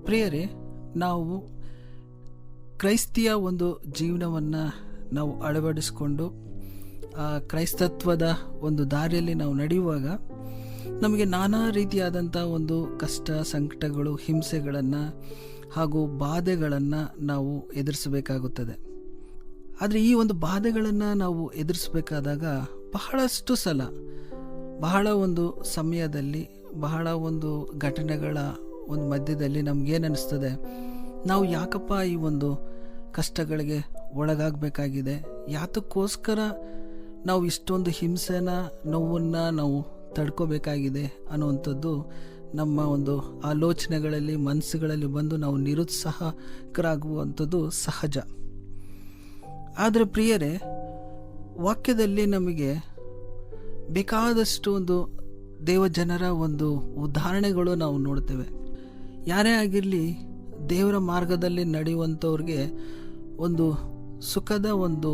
ಪ್ರಿಯರೇ, ನಾವು ಕ್ರೈಸ್ತಿಯ ಒಂದು ಜೀವನವನ್ನು ನಾವು ಅಳವಡಿಸಿಕೊಂಡು ಕ್ರೈಸ್ತತ್ವದ ಒಂದು ದಾರಿಯಲ್ಲಿ ನಾವು ನಡೆಯುವಾಗ ನಮಗೆ ನಾನಾ ರೀತಿಯಾದಂಥ ಒಂದು ಕಷ್ಟ, ಸಂಕಟಗಳು, ಹಿಂಸೆಗಳನ್ನು ಹಾಗೂ ಬಾಧೆಗಳನ್ನು ನಾವು ಎದುರಿಸಬೇಕಾಗುತ್ತದೆ. ಆದರೆ ಈ ಒಂದು ಬಾಧೆಗಳನ್ನು ನಾವು ಎದುರಿಸಬೇಕಾದಾಗ ಬಹಳಷ್ಟು ಸಲ, ಬಹಳ ಒಂದು ಸಮಯದಲ್ಲಿ, ಬಹಳ ಒಂದು ಘಟನೆಗಳ ಒಂದು ಮಧ್ಯದಲ್ಲಿ ನಮಗೇನಿಸ್ತದೆ, ನಾವು ಯಾಕಪ್ಪ ಈ ಒಂದು ಕಷ್ಟಗಳಿಗೆ ಒಳಗಾಗಬೇಕಾಗಿದೆ, ಯಾತಕ್ಕೋಸ್ಕರ ನಾವು ಇಷ್ಟೊಂದು ಹಿಂಸೆನ, ನೋವನ್ನು ನಾವು ತಡ್ಕೋಬೇಕಾಗಿದೆ ಅನ್ನುವಂಥದ್ದು ನಮ್ಮ ಒಂದು ಆಲೋಚನೆಗಳಲ್ಲಿ, ಮನಸ್ಸುಗಳಲ್ಲಿ ಬಂದು ನಾವು ನಿರುತ್ಸಾಹಕರಾಗುವಂಥದ್ದು ಸಹಜ. ಆದರೆ ಪ್ರಿಯರೇ, ವಾಕ್ಯದಲ್ಲಿ ನಮಗೆ ಬೇಕಾದಷ್ಟು ಒಂದು ದೇವಜನರ ಒಂದು ಉದಾಹರಣೆಗಳು ನಾವು ನೋಡ್ತೇವೆ. ಯಾರೇ ಆಗಿರಲಿ, ದೇವರ ಮಾರ್ಗದಲ್ಲಿ ನಡೆಯುವಂಥವ್ರಿಗೆ ಒಂದು ಸುಖದ ಒಂದು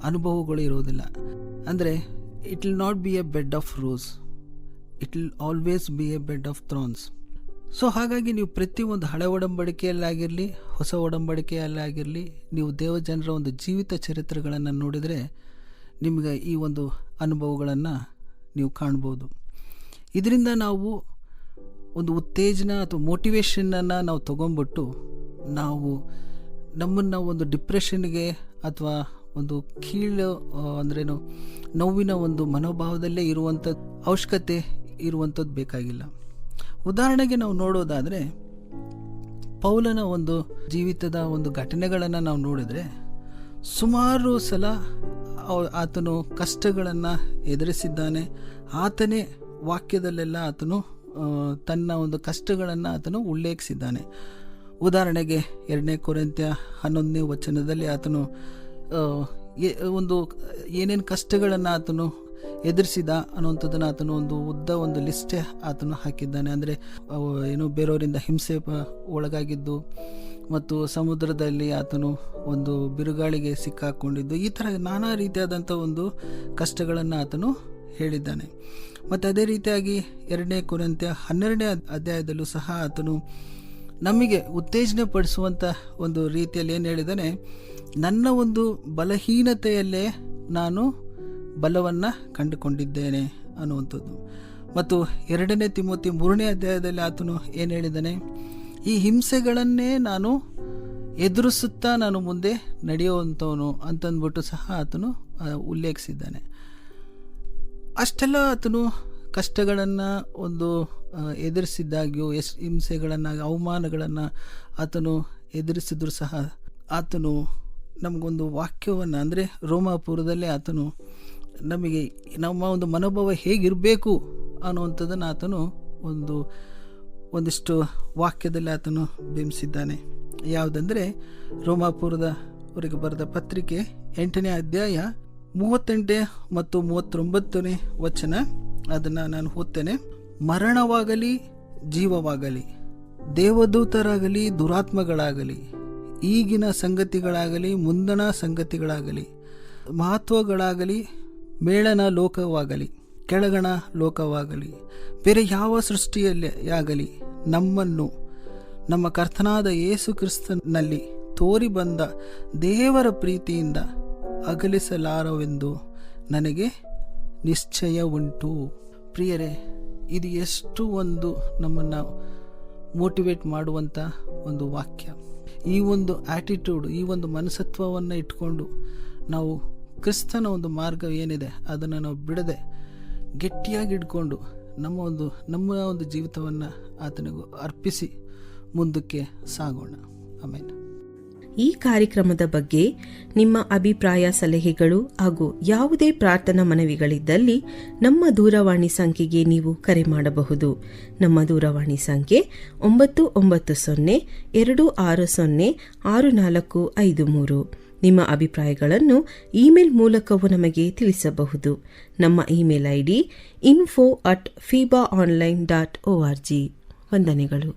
ಅನುಭವಗಳು ಇರುವುದಿಲ್ಲ. ಅಂದರೆ it will not be a bed of roses, it will always be a bed of thorns. So ಹಾಗಾಗಿ ನೀವು ಪ್ರತಿಯೊಂದು ಹಳೆ ಒಡಂಬಡಿಕೆಯಲ್ಲಾಗಿರಲಿ, ಹೊಸ ಒಡಂಬಡಿಕೆಯಲ್ಲಾಗಿರಲಿ, ನೀವು ದೇವಜನರ ಒಂದು ಜೀವಿತ ಚರಿತ್ರೆಗಳನ್ನು ನೋಡಿದರೆ ನಿಮಗೆ ಈ ಒಂದು ಅನುಭವಗಳನ್ನು ನೀವು ಕಾಣ್ಬೋದು. ಇದರಿಂದ ನಾವು ಒಂದು ಉತ್ತೇಜನ ಅಥವಾ ಮೋಟಿವೇಶನನ್ನು ನಾವು ತೊಗೊಂಡ್ಬಿಟ್ಟು ನಾವು ನಮ್ಮನ್ನು ಒಂದು ಡಿಪ್ರೆಷನ್ಗೆ ಅಥವಾ ಒಂದು ಕೀಳು ಅಂದ್ರೇನು ನೋವಿನ ಒಂದು ಮನೋಭಾವದಲ್ಲೇ ಇರುವಂಥ ಅವಶ್ಯಕತೆ ಇರುವಂಥದ್ದು ಬೇಕಾಗಿಲ್ಲ. ಉದಾಹರಣೆಗೆ ನಾವು ನೋಡೋದಾದರೆ, ಪೌಲನ ಒಂದು ಜೀವಿತದ ಒಂದು ಘಟನೆಗಳನ್ನು ನಾವು ನೋಡಿದರೆ ಸುಮಾರು ಸಲ ಆತನು ಕಷ್ಟಗಳನ್ನು ಎದುರಿಸಿದ್ದಾನೆ. ಆತನೇ ವಾಕ್ಯದಲ್ಲೆಲ್ಲ ಆತನು ತನ್ನ ಒಂದು ಕಷ್ಟಗಳನ್ನು ಆತನು ಉಲ್ಲೇಖಿಸಿದ್ದಾನೆ. ಉದಾಹರಣೆಗೆ 2 ಕೊರಿಂಥ್ಯ 11ನೇ ವಚನದಲ್ಲಿ ಆತನು ಒಂದು ಏನೇನು ಕಷ್ಟಗಳನ್ನು ಆತನು ಎದುರಿಸಿದ ಅನ್ನುವಂಥದ್ದನ್ನು ಆತನು ಒಂದು ಲಿಸ್ಟೇ ಆತನು ಹಾಕಿದ್ದಾನೆ. ಅಂದರೆ ಏನು ಬೇರೆಯವರಿಂದ ಹಿಂಸೆ ಒಳಗಾಗಿದ್ದು, ಮತ್ತು ಸಮುದ್ರದಲ್ಲಿ ಆತನು ಒಂದು ಬಿರುಗಾಳಿಗೆ ಸಿಕ್ಕಾಕೊಂಡಿದ್ದು, ಈ ಥರ ನಾನಾ ರೀತಿಯಾದಂಥ ಒಂದು ಕಷ್ಟಗಳನ್ನು ಆತನು ಹೇಳಿದ್ದಾನೆ. ಮತ್ತು ಅದೇ ರೀತಿಯಾಗಿ 2 ಕೊರಿಂಥ್ಯ 12ನೇ ಅಧ್ಯಾಯದಲ್ಲೂ ಸಹ ಆತನು ನಮಗೆ ಉತ್ತೇಜನ ಪಡಿಸುವಂಥ ಒಂದು ರೀತಿಯಲ್ಲಿ ಏನು ಹೇಳಿದ್ದಾನೆ, ನನ್ನ ಒಂದು ಬಲಹೀನತೆಯಲ್ಲೇ ನಾನು ಬಲವನ್ನು ಕಂಡುಕೊಂಡಿದ್ದೇನೆ ಅನ್ನುವಂಥದ್ದು. ಮತ್ತು 2 ತಿಮೋಥಿ 3ನೇ ಅಧ್ಯಾಯದಲ್ಲಿ ಆತನು ಏನು ಹೇಳಿದ್ದಾನೆ, ಈ ಹಿಂಸೆಗಳನ್ನೇ ನಾನು ಎದುರಿಸುತ್ತಾ ನಾನು ಮುಂದೆ ನಡೆಯುವಂಥವನು ಅಂತಂದ್ಬಿಟ್ಟು ಸಹ ಆತನು ಉಲ್ಲೇಖಿಸಿದ್ದಾನೆ. ಅಷ್ಟೆಲ್ಲ ಆತನು ಕಷ್ಟಗಳನ್ನು ಒಂದು ಎದುರಿಸಿದ್ದಾಗ್ಯೂ, ಎಷ್ಟು ಹಿಂಸೆಗಳನ್ನು, ಅವಮಾನಗಳನ್ನು ಆತನು ಎದುರಿಸಿದ್ರು ಸಹ ಆತನು ನಮಗೊಂದು ವಾಕ್ಯವನ್ನು, ಅಂದರೆ ರೋಮಾಪುರದಲ್ಲೇ ಆತನು ನಮಗೆ ನಮ್ಮ ಒಂದು ಮನೋಭಾವ ಹೇಗಿರಬೇಕು ಅನ್ನುವಂಥದ್ದನ್ನು ಆತನು ಒಂದಿಷ್ಟು ವಾಕ್ಯದಲ್ಲಿ ಆತನು ಬಿಂಬಿಸಿದ್ದಾನೆ. ಯಾವುದಂದರೆ ರೋಮಾಪುರದವರಿಗೆ ಬರೆದ ಪತ್ರಿಕೆ 8ನೇ ಅಧ್ಯಾಯ 38 ಮತ್ತು 39ನೇ ವಚನ, ಅದನ್ನು ನಾನು ಓದ್ತೇನೆ. ಮರಣವಾಗಲಿ ಜೀವವಾಗಲಿ, ದೇವದೂತರಾಗಲಿ ದುರಾತ್ಮಗಳಾಗಲಿ, ಈಗಿನ ಸಂಗತಿಗಳಾಗಲಿ ಮುಂದಣ ಸಂಗತಿಗಳಾಗಲಿ, ಮಹತ್ವಗಳಾಗಲಿ, ಮೇಳನ ಲೋಕವಾಗಲಿ, ಕೆಳಗಣ ಲೋಕವಾಗಲಿ, ಬೇರೆ ಯಾವ ಸೃಷ್ಟಿಯಲ್ಲಿ ಆಗಲಿ, ನಮ್ಮನ್ನು ನಮ್ಮ ಕರ್ತನಾದ ಯೇಸು ಕ್ರಿಸ್ತನಲ್ಲಿ ತೋರಿ ಬಂದ ದೇವರ ಪ್ರೀತಿಯಿಂದ ಅಗಲಿಸಲಾರವೆಂದು ನನಗೆ ನಿಶ್ಚಯ ಉಂಟು. ಪ್ರಿಯರೇ, ಇದು ಎಷ್ಟು ಒಂದು ನಮ್ಮನ್ನು ಮೋಟಿವೇಟ್ ಮಾಡುವಂಥ ಒಂದು ವಾಕ್ಯ. ಈ ಒಂದು ಆ್ಯಟಿಟ್ಯೂಡ್, ಈ ಒಂದು ಮನಸತ್ವವನ್ನು ಇಟ್ಕೊಂಡು ನಾವು ಕ್ರಿಸ್ತನ ಒಂದು ಮಾರ್ಗ ಏನಿದೆ ಅದನ್ನು ನಾವು ಬಿಡದೆ ಗಟ್ಟಿಯಾಗಿ ಇಟ್ಕೊಂಡು ನಮ್ಮ ಒಂದು ಜೀವಿತವನ್ನು ಆತನಿಗೂ ಅರ್ಪಿಸಿ ಮುಂದಕ್ಕೆ ಸಾಗೋಣ. ಆಮೇಲೆ ಈ ಕಾರ್ಯಕ್ರಮದ ಬಗ್ಗೆ ನಿಮ್ಮ ಅಭಿಪ್ರಾಯ, ಸಲಹೆಗಳು ಹಾಗೂ ಯಾವುದೇ ಪ್ರಾರ್ಥನಾ ಮನವಿಗಳಿದ್ದಲ್ಲಿ ನಮ್ಮ ದೂರವಾಣಿ ಸಂಖ್ಯೆಗೆ ನೀವು ಕರೆ ಮಾಡಬಹುದು. ನಮ್ಮ ದೂರವಾಣಿ ಸಂಖ್ಯೆ 996026065453. ನಿಮ್ಮ ಅಭಿಪ್ರಾಯಗಳನ್ನು ಇಮೇಲ್ ಮೂಲಕವೂ ನಮಗೆ ತಿಳಿಸಬಹುದು. ನಮ್ಮ ಇಮೇಲ್ ID info@fibaonline.org. ವಂದನೆಗಳು.